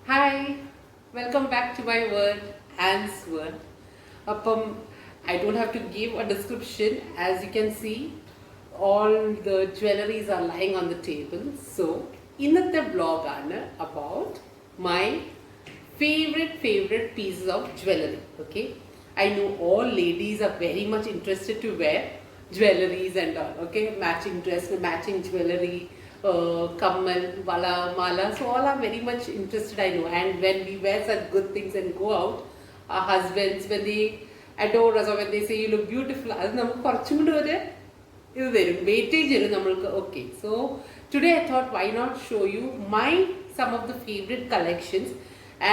Hi, welcome back to my world, Anne's world. Uppam, I don't have to give a description. As you can see, all the jewelries are lying on the table. So, ഇന്നത്തെ blog ആണ് about my favorite pieces of jewelry. Okay, I know all ladies are very much interested to wear jewelries and all. Okay, matching dress, matching jewelry, kammal, wala, mala. So all are very much interested, I know. And when we wear such good things and go out, our husbands, when they adore us or when they say you look beautiful, അത് നമുക്ക് കുറച്ചും കൂടി ഒരു ഇത് തരും, weightage തരും നമ്മൾക്ക്. Okay, so today I thought why not show you my some of the favourite collections.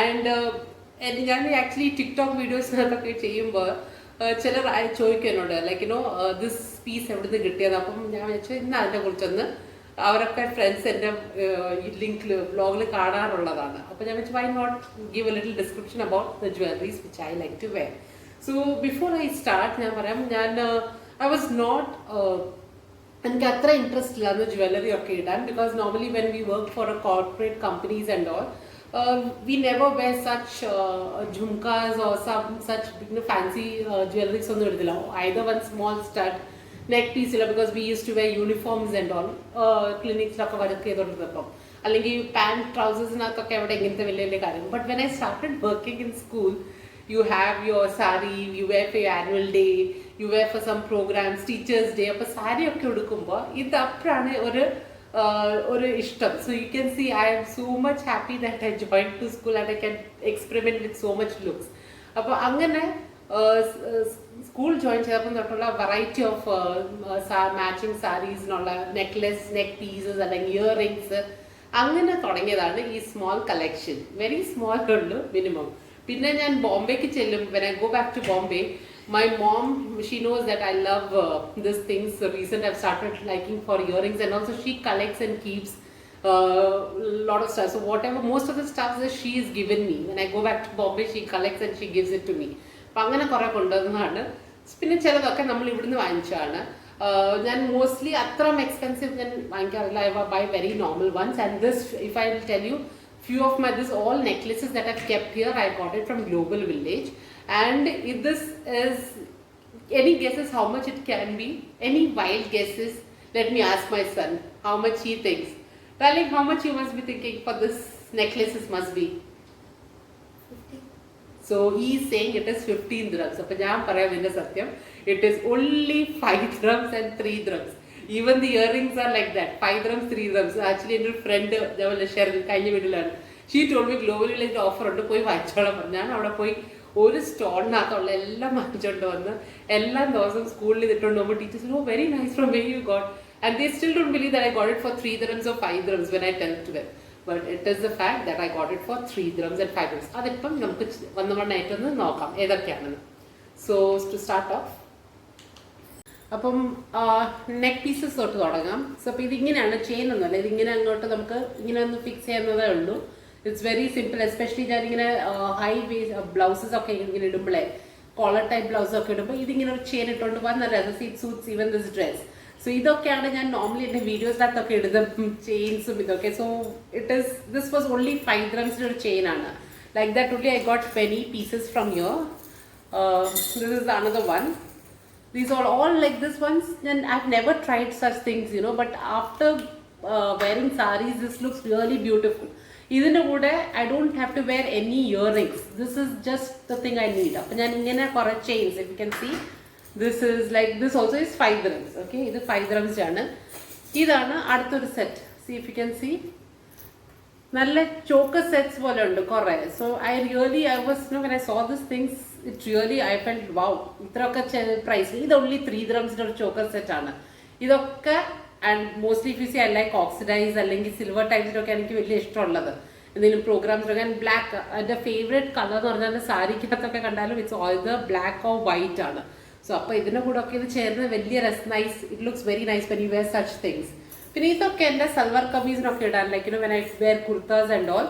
And ഞാൻ ആക്ച്വലി ടിക്ടോക്ക് വീഡിയോസിനകത്തൊക്കെ ചെയ്യുമ്പോൾ ചിലർ ചോദിക്കും എന്നോട് ലൈക്ക് യുനോ ദിസ് പീസ് എവിടുന്ന് കിട്ടിയത്. അപ്പം ഞാൻ വെച്ചാൽ ഇന്ന് അതിനെ കുറിച്ചൊന്ന് അവരൊക്കെ ഫ്രണ്ട്സ് എൻ്റെ ലിങ്കിൽ ബ്ലോഗിൽ കാണാറുള്ളതാണ്. അപ്പോൾ ഞാൻ വെച്ച് why not give a little description about the jewelleries which I like to wear. So before I start ഞാൻ പറയാം, ഞാൻ ഐ വാസ് നോട്ട് എനിക്ക് അത്ര ഇൻട്രസ്റ്റ് ഇല്ലായിരുന്നു ജ്വല്ലറി ഒക്കെ ഇടാൻ. Because normally when we work for A corporate companies and all, we never wear such jhumkas or some such fancy jewelries on the idilla. Either one small stud neck piece illa, because we used to wear uniforms and all clinics laka varakke edorudappo allengi pant trousers nathokke avade inginte velle karyam. But when I started working in school, you have your sari, you wear for your annual day, you wear for some programs, teachers day. appo sari okke udukumbo idu apprana ഒരു ഇഷ്ടം. So you can see I am so much happy that I join to school and I can experiment with so much looks. അപ്പോൾ അങ്ങനെ school join ചെയ്തപ്പോൾ തൊട്ടുള്ള variety of matching സാരീസിനുള്ള necklace, neck pieces അല്ലെങ്കിൽ earrings, അങ്ങനെ തുടങ്ങിയതാണ് ഈ small collection. Very small ഉള്ളു മിനിമം. പിന്നെ ഞാൻ ബോംബെക്ക് ചെല്ലും. When I go back to Bombay, my mom, she knows that I love these things. So recent I've started liking for earrings, and also she collects and keeps lot of stuff. So whatever, most of the stuff that she has given me, when I go back to Bombay, she collects and she gives it to me. അപ്പം അങ്ങനെ കുറേ കൊണ്ടുവന്നതാണ്. പിന്നെ ചിലതൊക്കെ നമ്മൾ ഇവിടുന്ന് വാങ്ങിച്ചാണ്. ഞാൻ mostly അത്രയും എക്സ്പെൻസീവ് ഞാൻ വാങ്ങിക്കാറില്ല. I buy very normal ones. And this, if I will tell you, few of my this all necklaces that I've kept here, I got it from Global Village. And if this is, any guesses how much it can be? Any wild guesses? Let me ask my son how much he thinks. Darling, how much you must be thinking for this necklaces must be? 50. So he is saying it is 15 dirhams. So ഞാൻ പറയാം ഇതിന്റെ സത്യം, it is only 5 dirhams and 3 dirhams. Even the earrings are like that, 5 dirhams, 3 dirhams. Actually എൻ്റെ ഒരു front share കഴിഞ്ഞ വീട്ടിലാണ്, she told me global village offer ഉണ്ട്, പോയി വാങ്ങിച്ചോളാം പറഞ്ഞു. ഞാൻ അവിടെ പോയി ഒരു സ്റ്റോളിനകത്തുള്ള എല്ലാം വാങ്ങിച്ചോണ്ട് വന്ന് എല്ലാ ദിവസവും സ്കൂളിൽ ഇതിട്ടുകൊണ്ട് പോകുമ്പോൾ teachers know very nice from very you got. And they still don't believe that I got it for 3 dirhams or 5 dirhams when I tell to them. But it is the fact that I got it for 3 dirhams and 5 dirhams. അതിപ്പം നമുക്ക് വന്നവണ്ണായിട്ടൊന്ന് നോക്കാം ഏതൊക്കെയാണെന്ന്. So to start of, അപ്പം neck pieces തൊട്ട് തുടങ്ങാം. So അപ്പോൾ ഇതിങ്ങനെയാണ്, chain ഒന്നുമല്ല, ഇതിങ്ങനെ അങ്ങോട്ട് നമുക്ക് ഇങ്ങനെ ഒന്ന് ഫിക്സ് ചെയ്യുന്നതേ ഉള്ളൂ. It's very simple. എസ്പെഷ്യലി ഞാനിങ്ങനെ ഹൈ വേസ്റ്റ് ബ്ലൗസസ് ഒക്കെ ഇങ്ങനെ ഇടുമ്പോഴേ, കോളർ ടൈപ്പ് ബ്ലൗസ് ഒക്കെ ഇടുമ്പോൾ ഇതിങ്ങനെ ഒരു ചെയിൻ ഇട്ടുകൊണ്ട് വന്ന രസം, it suits even this dress. So ഇതൊക്കെയാണ് ഞാൻ നോർമലി എൻ്റെ വീഡിയോസിനകത്തൊക്കെ ഇടുന്ന ചെയിൻസും ഇതൊക്കെ. സോ ദിസ് വാസ് ഓൺലി 5 dirhamsൻ്റെ ഒരു ചെയിനാണ്. Like that only I got many pieces from here. This is another one. These are all like this ones, and I've never tried such things, you know, but after wearing sarees, this looks really beautiful. ഇതിൻ്റെ കൂടെ I don't have to wear any earrings. This is just the thing I need. അപ്പം ഞാൻ ഇങ്ങനെ കുറേ chains, if you can see, this is like, this also is 5 dirhams. Okay, ഇത് 5 dirhams ആണ്. ഇതാണ് അടുത്തൊരു set. See if you can see, നല്ല choker sets പോലെ ഉണ്ട് കുറേ. So I was when I so this things, it really I felt wow, ഇത്രയൊക്കെ price. ഇത് ഓൺലി 3 dirhamsൻ്റെ ഒരു ചോക്കർ സെറ്റാണ് ഇതൊക്കെ. And mostly if you C I like oxidise അല്ലെങ്കിൽ സിൽവർ ടൈപ്സിലൊക്കെ എനിക്ക് വലിയ ഇഷ്ടമുള്ളത് എന്തെങ്കിലും പ്രോഗ്രാംസിലൊക്കെ. ആൻഡ് ബ്ലാക്ക്, എൻ്റെ ഫേവറേറ്റ് കളർ എന്ന് പറഞ്ഞാൽ സാരിക്കകത്തൊക്കെ കണ്ടാലും it's all the black or white ആണ്. സോ അപ്പോൾ ഇതിൻ്റെ കൂടെ ഒക്കെ ഇത് ചേർന്ന് വലിയ nice, it looks very nice when you wear such things. പിന്നെ ഇതൊക്കെ എൻ്റെ സൽവാർ കമീസിനൊക്കെ ഇടാൻ, like you know when I wear kurtas and all,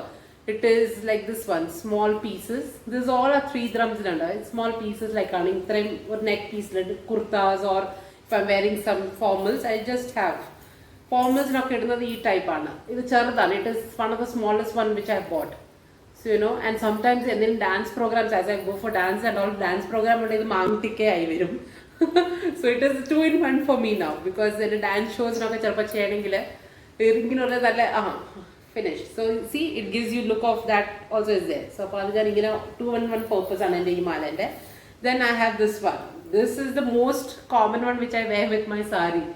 it is like this one, small pieces. This all are 3 dirhams and small pieces like ആണ് ഇത്രയും ഒരു നെക്ക് പീസിലുണ്ട്. Kurtas or if I'm wearing some formals, I just have formals നൊക്കെ ഇടുന്നത് ഈ ടൈപ്പാണ്. ഇത് ചെറുതാണ്, it is one of the smallest one which I boat. So, you know, and sometimes in dance programs, as I go for dance and all, dance program, ഇത് മാങ്ങട്ടിക്കേ ആയി വരും. So it is 2 in 1 for me now because in dance shows നൊക്കെ ചിലപ്പോൾ ചെയ്യണമെങ്കിൽ ഇങ്ങനെയുള്ള നല്ല finished. So see, it gives you look of that also is there. So അപ്പോൾ അത് ഞാൻ ഇങ്ങനെ 2-in-1 purpose ആണ് എൻ്റെ ഈ മാലേൻ്റെ. Then I have this one. This is the most common one which I wear with my sari.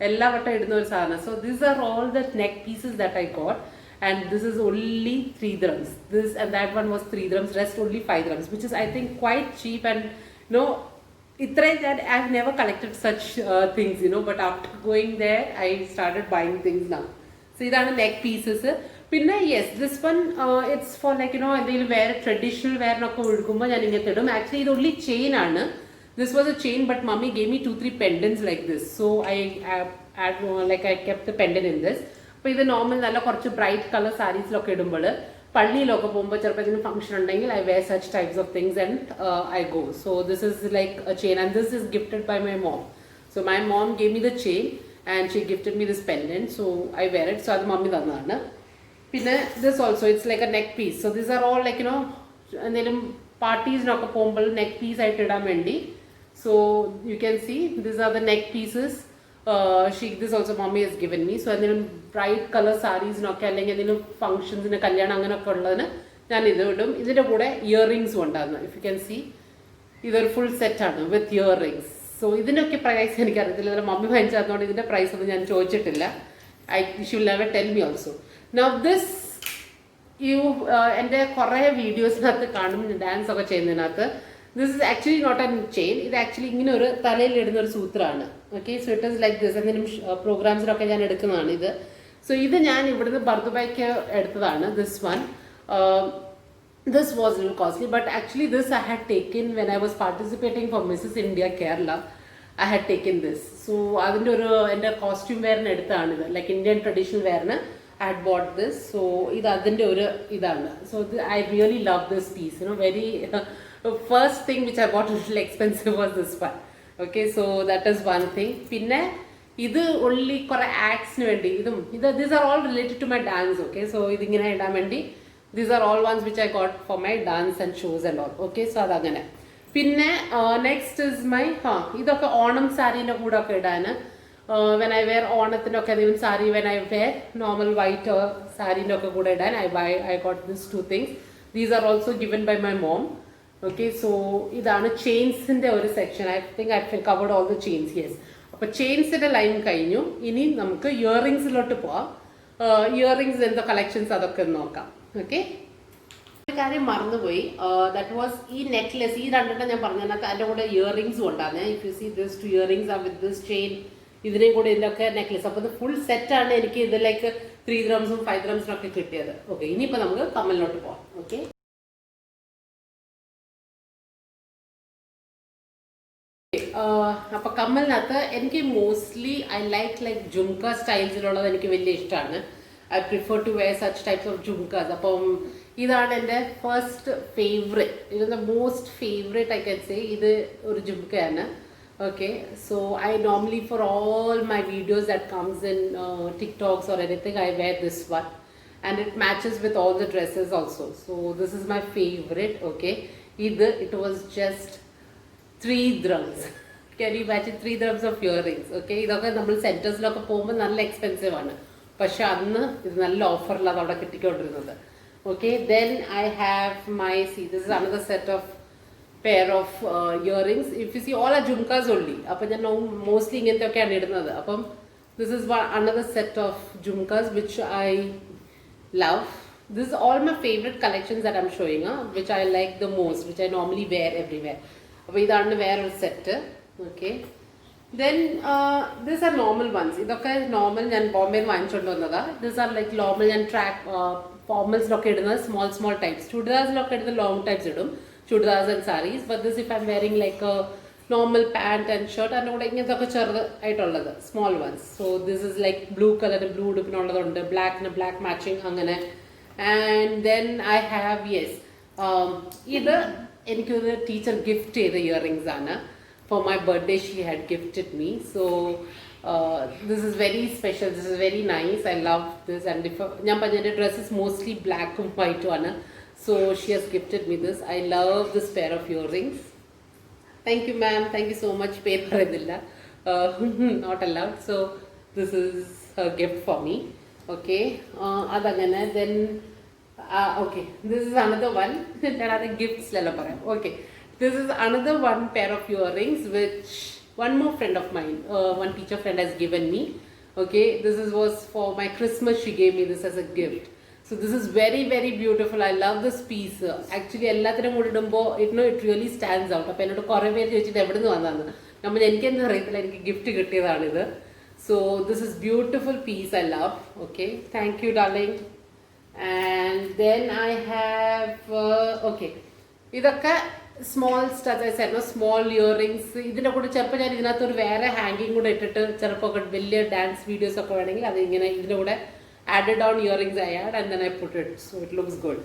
എല്ലാ വട്ടം ഇടുന്ന ഒരു സാധനം. So these are all the neck pieces that I got. And this is only 3 dirhams. This and that one was 3 dirhams, rest only 5 dirhams, which is I think quite cheap. And you know, I've never collected such things, you know, but after going there, I started buying things now. So these are the neck pieces. Pinna, yes, this one it's for like, you know, they'll wear traditional wear. Actually, it's only chain. This was a chain, but mommy gave me 2-3 pendants like this. So I kept the pendant in this. അപ്പോൾ ഇത് normal നല്ല കുറച്ച് bright colour സാരീസിലൊക്കെ ഇടുമ്പോൾ പള്ളിയിലൊക്കെ പോകുമ്പോൾ ചിലപ്പോൾ ഇതിന് function ഉണ്ടെങ്കിൽ I wear such types of things and I go. So this is like a chain and this is gifted by my mom. So my mom gave me the chain and she gifted me this pendant. So I wear it. So അത് mummy തന്നതാണ്. പിന്നെ this also it's like a neck piece. So these are all like you know എന്തെങ്കിലും പാർട്ടീസിനൊക്കെ പോകുമ്പോൾ neck piece ആയിട്ട് ഇടാൻ വേണ്ടി. So you can see these are the neck pieces. This also mommy has given me. So എന്തെങ്കിലും bright colour സാരീസിനൊക്കെ അല്ലെങ്കിൽ എന്തെങ്കിലും ഫംഗ്ഷൻസിന് കല്യാണം അങ്ങനെയൊക്കെ ഉള്ളതിന് ഞാൻ ഇത് ഇടും. ഇതിൻ്റെ കൂടെ ഇയർ റിങ്സും ഉണ്ടായിരുന്നു. ഇഫ് യു ക്യാൻ സീ ഇതൊരു ഫുൾ സെറ്റാണ് വിത്ത് ഇയർ റിങ്സ്. സോ ഇതിനൊക്കെ പ്രൈസ് എനിക്കറിയത്തില്ല. ഇതിൽ മമ്മി വാങ്ങിച്ചതുകൊണ്ട് ഇതിൻ്റെ പ്രൈസ് ഒന്നും ഞാൻ ചോദിച്ചിട്ടില്ല. She will never tell me also. Now this എൻ്റെ കുറേ വീഡിയോസിനകത്ത് കാണും ഡാൻസ് ഒക്കെ ചെയ്യുന്നതിനകത്ത്. This is actually not a chain. ഇത് ആക്ച്വലി ഇങ്ങനെ ഒരു തലയിലിടുന്ന ഒരു സൂത്രമാണ്. Okay, so it is like this. എന്തെങ്കിലും പ്രോഗ്രാംസിലൊക്കെ ഞാൻ എടുക്കുന്നതാണ് ഇത്. സോ ഇത് ഞാൻ ഇവിടുന്ന് ബർദുബായ്ക്ക് എടുത്തതാണ്. This one this was little costly, but actually this I had taken when I was participating for Mrs India Kerala. I had taken this. So അതിൻ്റെ ഒരു എൻ്റെ കോസ്റ്റ്യൂം വെയറിന് എടുത്തതാണ് ഇത്. ലൈക്ക് ഇന്ത്യൻ ട്രഡീഷണൽ വെയറിന് I had bought this. So ഇത് അതിൻ്റെ ഒരു ഇതാണ്. So I really love this piece, you know, very first thing which I bought a little expensive was this one. Okay, so that is one thing. പിന്നെ ഇത് only കുറേ ആക്ട്സിന് വേണ്ടി these are all related to my dance. Okay, so ഇതിങ്ങനെ ഇടാൻ വേണ്ടി these are all ones which I got for my dance and shows and all. Okay, so അതങ്ങനെ. പിന്നെ next is my ഇതൊക്കെ ഓണം സാരീൻ്റെ കൂടെ ഒക്കെ ഇടാൻ. When I wear ഓണത്തിനൊക്കെ even saree, when I wear normal white saree ഒക്കെ കൂടെ ഇടാൻ I got these 2 things. These are also given by my mom. Okay, so ഇതാണ് ചെയിൻസിൻ്റെ ഒരു section. I think I covered all the chains. Yes, അപ്പോൾ ചെയിൻസിൻ്റെ line കഴിഞ്ഞു. ഇനി നമുക്ക് year റിങ്സിലോട്ട് പോവാം. ഇയർ റിങ്സ് എന്താ കളക്ഷൻസ് അതൊക്കെ നോക്കാം. ഓക്കെ, ഒരു കാര്യം മറന്നുപോയി. ദാറ്റ് വാസ് ഈ നെക്ലെസ്. ഈ രണ്ടെണ്ണം ഞാൻ പറഞ്ഞതിനകത്ത് അതിൻ്റെ കൂടെ ഇയർ റിങ്സും ഉണ്ടാകുന്നത്. If you see this 2 earrings are with this chain, ഇതിനെയും കൂടെ ഇതിൻ്റെയൊക്കെ നെക്ലെസ്. അപ്പോൾ ഇത് ഫുൾ സെറ്റാണ് എനിക്ക് ഇതിലേക്ക് 3 dirhamsഉം 5 dirhamsനും ഒക്കെ കിട്ടിയത്. ഓക്കെ, ഇനിയിപ്പോൾ നമുക്ക് കമ്മലിലോട്ട് പോവാം. ഓക്കെ, അപ്പോൾ കമ്മലിനകത്ത് എനിക്ക് മോസ്റ്റ്ലി ഐ ലൈക്ക് ജുംക സ്റ്റൈൽസിലുള്ളത് എനിക്ക് വലിയ ഇഷ്ടമാണ്. I prefer to wear such types of jhumkas. അപ്പം ഇതാണ് എൻ്റെ ഫസ്റ്റ് ഫേവറേറ്റ്. ഇത് the most favourite I can say. ഇത് ഒരു ജുംകയാണ്. Okay, so I normally for all my videos that comes in TikToks or anything, I wear this one, and it matches with all the dresses also. So this is my favorite. Okay, it was just 3 dirhams. Can you imagine 3 dirhams of earrings? Okay, ഇതൊക്കെ നമ്മൾ സെൻറ്റേഴ്സിലൊക്കെ പോകുമ്പോൾ നല്ല expensive ആണ്. പക്ഷെ അന്ന് ഇത് നല്ല ഓഫറിലാണ് അവിടെ കിട്ടിക്കൊണ്ടിരുന്നത്. Okay, then I have this is another set of pair of earrings. If you see, all are jhumkas only. അപ്പോൾ ഞാൻ മോസ്റ്റ്ലി ഇങ്ങനത്തെയൊക്കെയാണ് ഇടുന്നത്. അപ്പം this is another set of jhumkas which I love. This is all my favorite collections that I'm showing, which I like the most, which I normally wear everywhere. അപ്പോൾ ഇതാണ് വേറൊരു set. Okay, then these are normal ones. ഇതൊക്കെ normal ഞാൻ ബോംബെയിൽ വാങ്ങിച്ചുകൊണ്ട് വന്നതാണ്. These are like normal ഞാൻ ഫോർമൽസിലൊക്കെ ഇടുന്നത് സ്മോൾ ടൈപ്സ്. ചുഡിദാസിലൊക്കെ ഇടുന്ന ലോങ് ടൈപ്സ് ഇടും, chudras and sarees. But this, if I'm wearing like a normal pant and shirt, and ഇങ്ങനത്തൊക്കെ ചെറുതായിട്ടുള്ളത് small ones. So this is like blue color, blue ഉടുപ്പിനുള്ളതുണ്ട്, black matching അങ്ങനെ. And then I have ഇത് എനിക്കൊരു teacher gift ചെയ്ത earrings ആണ്. For my birthday she had gifted me. So this is very special. This is very nice. I love this. And ഞാൻ പറഞ്ഞ dresses mostly ബ്ലാക്കും വൈറ്റും ആണ്. So she has gifted me this. I love this pair of earrings. Thank you, ma'am. Thank you so much. Pay paradilla. Not allowed. So this is her gift for me. Okay. Adagana. Then okay. This is another one. There are the gifts. Okay. This is another one pair of earrings which one more friend of mine, one teacher friend has given me. Okay. This was for my Christmas. She gave me this as a gift. So this is very very beautiful. I love this piece. Actually, എല്ലാത്തിനും കൂടി ഇടുമ്പോൾ it really stands out. അപ്പോൾ എന്നോട് കുറേ പേര് ചോദിച്ചിട്ട് എവിടെ നിന്ന് വന്നതാണ്. നമ്മൾ എനിക്കെന്താ അറിയത്തില്ല, എനിക്ക് gift കിട്ടിയതാണിത്. So this is beautiful piece. I love. Okay, thank you, darling. And then I have okay. ഇതൊക്കെ small studs I said small earrings. ഇതിൻ്റെ കൂടെ ചിലപ്പോൾ ഞാൻ ഇതിനകത്തൊരു വേറെ ഹാങ്കിങ് കൂടെ ഇട്ടിട്ട് ചിലപ്പോൾ വലിയ ഡാൻസ് വീഡിയോസ് ഒക്കെ വേണമെങ്കിൽ അത് ഇങ്ങനെ ഇതിൻ്റെ കൂടെ added on earrings I add and then I put it, so it looks good.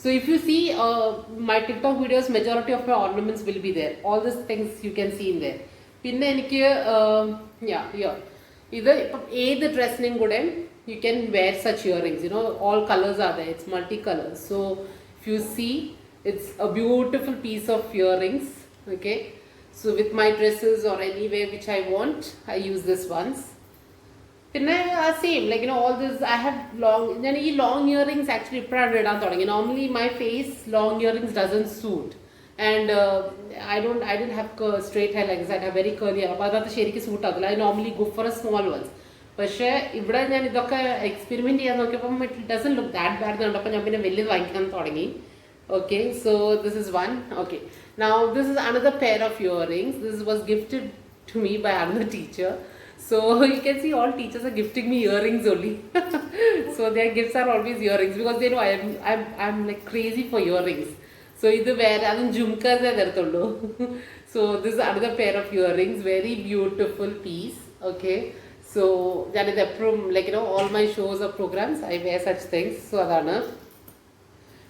So if you see my TikTok videos, majority of my ornaments will be there. All these things you can see in there. പിന്നെ എനിക്ക് ഇത് ഇപ്പം ഏത് ഡ്രസ്സിനും കൂടെ you can wear such earrings. All colors are there. It's multicolor. So if you see, it's a beautiful piece of earrings. Okay, so with my dresses or anywhere which I want, I use this ones. പിന്നെ same like all this I have long. ഞാൻ ഈ long earrings actually ഇപ്പോഴാണ് ഇടാൻ തുടങ്ങി. Normally my face long earrings doesn't suit and I don't have straight hair like I have very curly. അപ്പോൾ അതത് ശരിക്കും suit ആകത്തില്ല. I normally go for a small ones. പക്ഷേ ഇവിടെ ഞാൻ ഇതൊക്കെ എക്സ്പെരിമെൻറ്റ് ചെയ്യാൻ നോക്കിയപ്പം it doesn't look that bad എന്ന് കണ്ടപ്പോൾ ഞാൻ പിന്നെ വലിയത് വാങ്ങിക്കാൻ തുടങ്ങി. Okay, so this is one. Okay, now this is another pair of earrings. This was gifted to me by another teacher. So you can see all teachers are gifting me earrings only. So their gifts are always earrings because they know I'm like crazy for earrings. So idu where adun jhumkas ederthullu. So this is another pair of earrings, very beautiful piece. Okay, so that is like all my shows or programs I wear such things. So adana.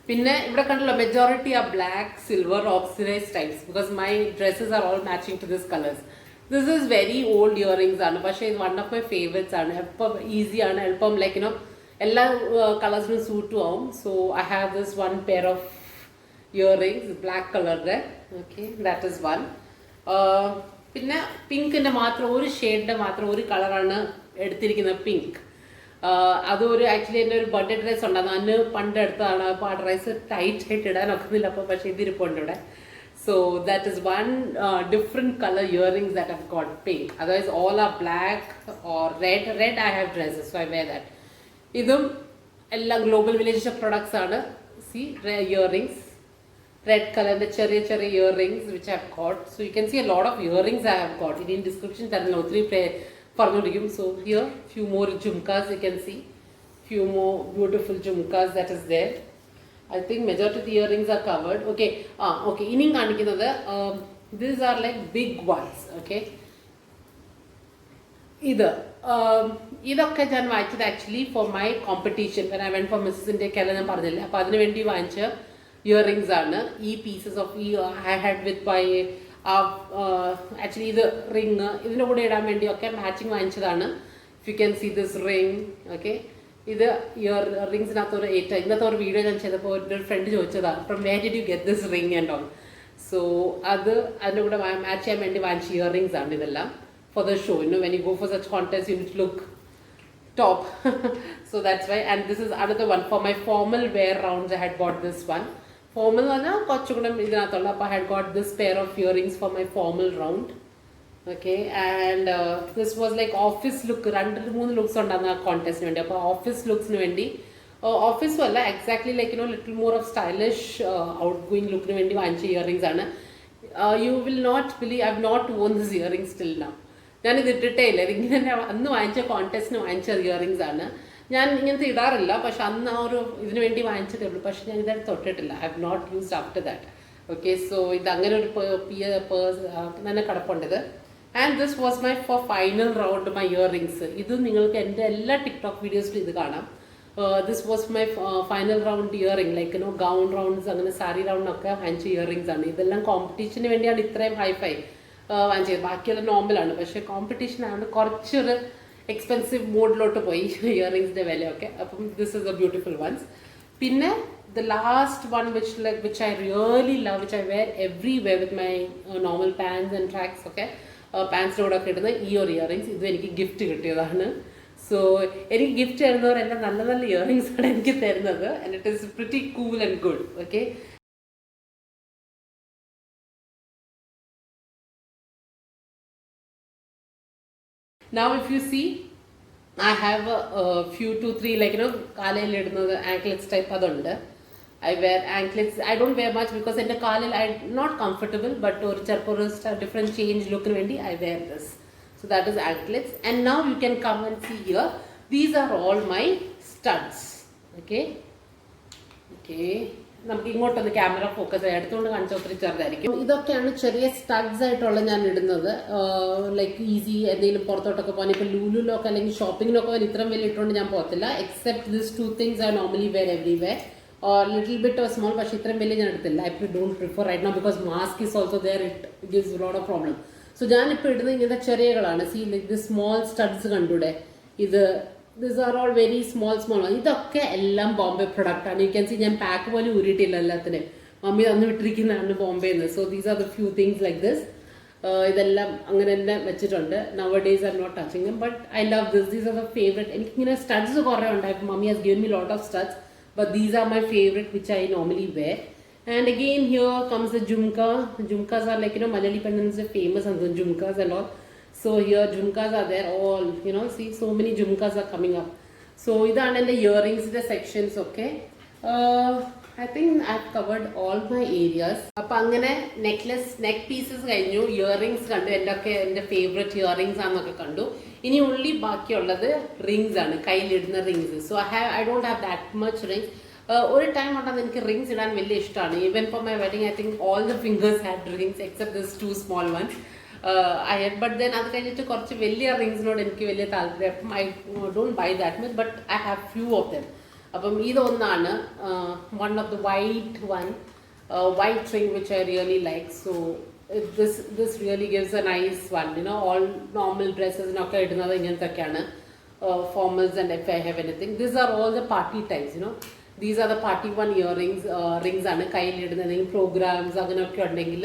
പിന്നെ ഇവിടെ കണ്ടല്ലോ majority ആ black silver oxidise types because my dresses are all matching to this colours. This is very old earrings ആണ്, പക്ഷേ ഇത് one of my favourites ആണ്. എപ്പം ഈസിയാണ്, എളുപ്പം ലൈക്ക് എല്ലാ കളേഴ്സിനും സൂട്ടും ആവും. So I have this one pair of earrings black കളറിൻ്റെ. Okay, that is one. പിന്നെ പിങ്കിൻ്റെ മാത്രം ഒരു ഷെയ്ഡിൻ്റെ മാത്രം ഒരു കളറാണ് എടുത്തിരിക്കുന്നത്, പിങ്ക്. അതൊരു ആക്ച്വലി എൻ്റെ ഒരു ബർത്ത്ഡേ ഡ്രസ്സ് ഉണ്ടായിരുന്നു, അന്ന് പണ്ട് എടുത്തതാണ്. അപ്പോൾ ആ ഡ്രസ്സ് ടൈറ്റ് ആയിട്ട് ഇടാനൊക്കുന്നില്ല, അപ്പോൾ പക്ഷേ ഇതിരിപ്പുണ്ട് ഇവിടെ. So that is one different color earrings that I've got, pink. Otherwise all are black or red. Red I have dresses, so I wear that. Idum ella global village products aanu. See, earrings, red color, the cherry earrings which I've got. So you can see a lot of earrings I have got. In description tharunno three parnodiyum. So here few more jhumkas you can see, few more beautiful jhumkas that is there. I think majority of the earrings are covered. Okay, okay. Ining kanikkunathu, these are like big ones. Okay, idokke ഞാൻ വാങ്ങിച്ചത് actually for my competition. when I went for Mrs. India Kerala ഞാൻ പറഞ്ഞില്ലേ, അപ്പോൾ അതിന് വേണ്ടി വാങ്ങിച്ച earrings ആണ് ഈ പീസസ് ഓഫ് ഈ I had with my actually ഇത് റിങ് ഇതിൻ്റെ കൂടെ ഇടാൻ വേണ്ടിയൊക്കെ മാച്ചിങ് വാങ്ങിച്ചതാണ്. if you can see this ring. Okay, ഇത് ഇയർ റിങ്സിനകത്തൊരു ഇന്നത്തെ ഒരു വീഡിയോ ഞാൻ ചെയ്തപ്പോൾ ഒരു ഫ്രണ്ട് ചോദിച്ചതാണ്, from where did you get this ring and all. So അതിൻ്റെ കൂടെ മാച്ച് ചെയ്യാൻ വേണ്ടി വാങ്ങിച്ച ഇയർ റിങ്സ് ആണ് ഇതെല്ലാം for the show. When you go for such contest you need to look top. So that's why. And this is another one for my formal wear rounds. I had got this one. Formal എന്ന് പറഞ്ഞാൽ കുറച്ചുകൂടെ ഇതിനകത്തുള്ള. അപ്പോൾ I had got this pair of earrings for my formal round. Okay, and this was like office look. 2-3 looks ഉണ്ടായിരുന്ന ആ കോൺടെസ്റ്റിന് വേണ്ടി. അപ്പോൾ office ലുക്സിന് വേണ്ടി, ഓഫീസും അല്ല exactly like little more of stylish out going ലുക്കിന് വേണ്ടി വാങ്ങിച്ച ഇയറിങ്സ് ആണ്. You will not believe I have not worn this earrings still now. ഞാനിത് ഇട്ടിട്ടേ ഇല്ല. ഇതിങ്ങനെ അന്ന് വാങ്ങിച്ച കോൺടെസ്റ്റിന് വാങ്ങിച്ച ഇയറിങ്സ് ആണ്. ഞാൻ ഇങ്ങനത്തെ ഇടാറില്ല, പക്ഷെ അന്ന് ആ ഒരു ഇതിന് വേണ്ടി വാങ്ങിച്ചതേ ഉള്ളൂ. പക്ഷെ ഞാൻ ഇതായിട്ട് തൊട്ടിട്ടില്ല. I have not used after that. Okay, so ഇത് അങ്ങനെ ഒരു പേഴ്സ് തന്നെ കിടപ്പുണ്ടത്. And this was my for final round my earrings. ഇത് നിങ്ങൾക്ക് എൻ്റെ എല്ലാ ടിക്ടോക്ക് വീഡിയോസിലും ഇത് കാണാം. This was my final round earring, like gown rounds അങ്ങനെ സാരി റൗണ്ടൊക്കെ വാങ്ങിച്ച ഇയറിങ്സ് ആണ്. ഇതെല്ലാം കോമ്പറ്റീഷന് വേണ്ടിയാണ് ഇത്രയും ഹൈഫൈ വാങ്ങിച്ചത്. ബാക്കിയെല്ലാം നോർമലാണ്, പക്ഷേ കോമ്പറ്റീഷൻ ആണ് കുറച്ചൊരു എക്സ്പെൻസീവ് മോഡിലോട്ട് പോയി ഇയറിങ്സിൻ്റെ വിലയൊക്കെ. അപ്പം this is a beautiful ones. പിന്നെ the last one which I really love, which I wear everywhere with my normal pants and tracks, okay, പാൻസിൻ്റെ കൂടെ ഒക്കെ ഇടുന്ന ഈ ഒരു ഇയറിങ്സ് ഇത് എനിക്ക് ഗിഫ്റ്റ് കിട്ടിയതാണ്. സോ എനിക്ക് ഗിഫ്റ്റ് തരുന്നവരെല്ലാം നല്ല നല്ല ഇയറിങ്സ് ആണ് എനിക്ക് തരുന്നത്, and it is pretty cool and good. Okay, now if you see I have a few 2-3 like കാലയിൽ ഇടുന്നത് ആങ്ക്ലെറ്റ്സ് ടൈപ്പ് അതുണ്ട്. I wear anklets. I don't wear much because in the kalil I not comfortable, but or different change look vendi I wear this. So that is anklets. And now you can come and see here. These are all my studs. Okay. നമുക്ക് ഇങ്ങോട്ടൊന്ന് camera focus ആയി എടുത്തുകൊണ്ട് കാണിച്ച ഒത്തിരി ചെറുതായിരിക്കും. ഇതൊക്കെയാണ് ചെറിയ studs ആയിട്ടുള്ള ഞാൻ ഇടുന്നത്. ലൈക്ക് ഈസി എന്തെങ്കിലും പുറത്തോട്ടൊക്കെ പോകാൻ, ഇപ്പം ലൂലുലൊക്കെ അല്ലെങ്കിൽ ഷോപ്പിങ്ങിനൊക്കെ ഇത്രയും വലിയ ഇട്ടുകൊണ്ട് ഞാൻ പോകത്തില്ല. Except this 2 things I normally wear everywhere. Or little bit or small, പക്ഷേ ഇത്രയും വലിയ ഞാൻ എടുത്തില്ല. I don't prefer right now because mask is also there. It gives a lot of problem. So ഞാനിപ്പോൾ ഇടുന്നത് ഇങ്ങനത്തെ ചെറിയകളാണ്. See like this small studs കണ്ടൂടെ, ഇത് these are all very small. ഇതൊക്കെ എല്ലാം ബോംബെ പ്രൊഡക്റ്റ് ആണ്. യു ക്യാൻ സി ഞാൻ pack പോലും ഊരിയിട്ടില്ല എല്ലാത്തിനും. മമ്മി തന്നു വിട്ടിരിക്കുന്നതാണ് ബോംബെന്ന്. So these are the few things like this. ഇതെല്ലാം അങ്ങനെ തന്നെ വെച്ചിട്ടുണ്ട്. Nowadays are not touching them, but I love this. These are the favourite. എനിക്കിങ്ങനെ സ്റ്റഡ്സ് കുറേ ഉണ്ടായിരുന്നു. Mummy has given me lot of studs, but these are my favorite which I normally wear. And again here comes the jhumka. Jhumkas are like Malayali pendants are famous and the jhumkas and all. So here jhumkas are there all, see so many jhumkas are coming up. So idana in the earrings the sections. Okay, I think I've covered all my areas. Appo angane necklace neck pieces കഴിഞ്ഞു, earrings കണ്ടു. എൻ്റെ favourite earrings ആണെന്നൊക്കെ കണ്ടു. ഇനി ഉള്ളി ബാക്കിയുള്ളത് rings ആണ്, കയ്യിലിടുന്ന rings. So I don't have that much rings. ഒരു ടൈം ഉണ്ടെന്ന് എനിക്ക് റിങ്സ് ഇടാൻ വലിയ ഇഷ്ടമാണ്. Even for my wedding I think all the fingers had rings except this 2 small ones. But then അത് കഴിഞ്ഞിട്ട് കുറച്ച് വലിയ റിങ്സിനോട് എനിക്ക് വലിയ താല്പര്യം. അപ്പം I don't buy that much, but I have few of them. അപ്പം ഇതൊന്നാണ് one of the white ring which I really like. So this really gives a nice one. All normal dresses ഒക്കെ ഇടുന്നത് ഇങ്ങനത്തെയൊക്കെയാണ്, formals, and if I have anything, these are all the party types. These are the party one earrings. Rings ആണ് കയ്യിലിടുന്ന എന്തെങ്കിലും programmes അങ്ങനെയൊക്കെ ഉണ്ടെങ്കിൽ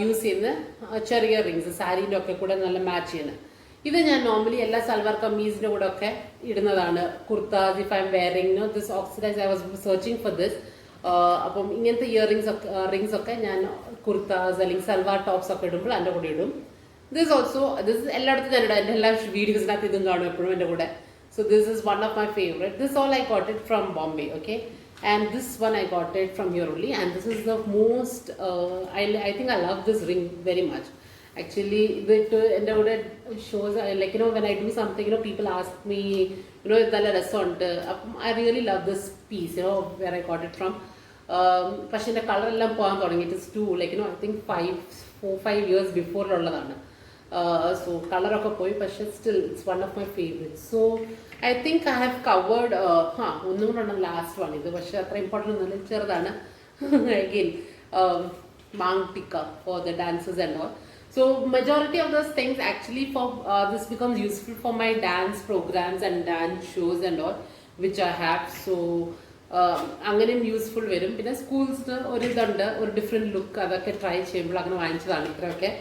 use ചെയ്യുന്ന ചെറിയ rings, സാരീൻ്റെ ഒക്കെ കൂടെ നല്ല മാച്ച് ചെയ്യുന്നത്. ഇത് ഞാൻ നോർമലി എല്ലാ സൽവാർ കമ്മീസിൻ്റെ കൂടെ ഒക്കെ ഇടുന്നതാണ്. Kurtas if I M wearing this oxidise, I was searching for this. അപ്പം ഇങ്ങനത്തെ റിങ്സ് ഒക്കെ ഞാൻ കുർത്താസ് അല്ലെങ്കിൽ സൽവാർ ടോപ്സ് ഒക്കെ ഇടുമ്പോൾ എൻ്റെ കൂടെ ഇടും. ദിസ് എല്ലായിടത്തും ഞാൻ ഇടാം. എൻ്റെ എല്ലാ വീഡിയോസിനകത്ത് ഇതും കാണും എപ്പോഴും എൻ്റെ കൂടെ. So this is one of my favorite. This all I got it from Bombay, okay? And this one I got it from here only. And this is the most, I think I love this ring very much. Actually, it shows, like, when I do something, people ask me, it's a restaurant. I really love this piece, where I got it from. But the color it is too, like, I think 4-5 years before. So color of a poi, but still it's one of my favorites. So I think I have covered last one. This was important again, mang tikka for the dances and all. So majority of those things actually for this becomes useful for my dance programs and dance shows and all which I have. So അങ്ങനെയും useful വരും. പിന്നെ സ്കൂൾസിന് ഒരു ഇതുണ്ട്, ഒരു different look അതൊക്കെ try ചെയ്യുമ്പോൾ അങ്ങനെ വാങ്ങിച്ചതാണ് ഇത്രയൊക്കെ.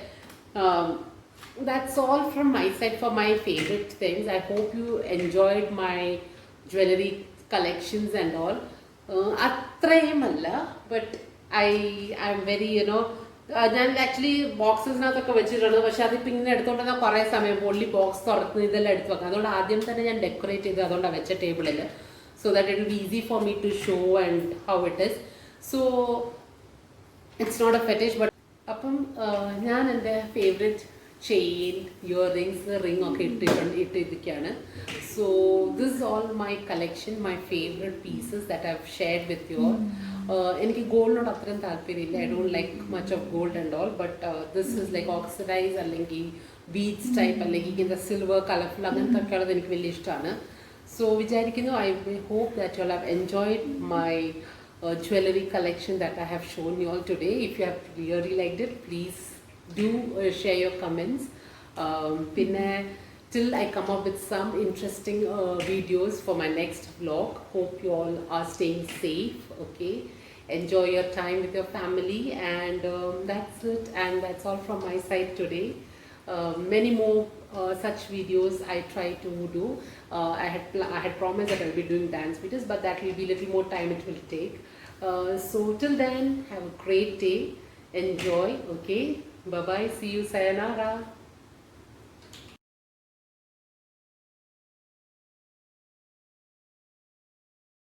That's all from my side for my favorite things. I hope you enjoyed my jewelry collections and all. അത്രയുമല്ല, but I'm very, ഞാൻ ആക്ച്വലി ബോക്സസിനകത്തൊക്കെ വെച്ചിട്ടുണ്ട്. പക്ഷെ അതിപ്പോൾ ഇങ്ങനെ എടുത്തോണ്ടെന്നാൽ കുറേ സമയം പൊള്ളി ബോക്സ് തുറന്ന് ഇതെല്ലാം എടുത്ത് വെക്കാം. അതുകൊണ്ട് ആദ്യം തന്നെ ഞാൻ ഡെക്കറേറ്റ് ചെയ്ത് അതുകൊണ്ടാണ് വെച്ച ടേബിളിൽ, so that it will be easy for me to show and how it is. So it's not a fetish, but അപ്പം ഞാൻ എൻ്റെ ഫേവറേറ്റ് ചെയിൻ, ഇയറിങ്സ്, റിംഗ് ഒക്കെ ഇട്ടിരിക്കുകയാണ്. So this is all my collection, my favourite pieces that I have shared with you all. എനിക്ക് ഗോൾഡിനോട് അത്രയും താല്പര്യമില്ല. I don't like much of gold and all, but this is like oxidise അല്ലെങ്കിൽ beads type അല്ലെങ്കിൽ ഇങ്ങനത്തെ silver colourful അങ്ങനത്തെ ഒക്കെ ഉള്ളത് എനിക്ക് വലിയ ഇഷ്ടമാണ്. സോ വിചാരിക്കുന്നു I hope that you have enjoyed my jewelry collection that I have shown you all today. If you have really liked it, please do share your comments. പിന്നെ till I come up with some interesting videos for my next vlog. Hope you all are staying safe. Okay, enjoy your time with your family, and that's it. And that's all from my side today. Many more such videos I try to do. I had promised that I'll be doing dance videos, but that will be little more time it will take. So till then, have a great day. Enjoy. Okay. Bye bye. See you. Sayonara.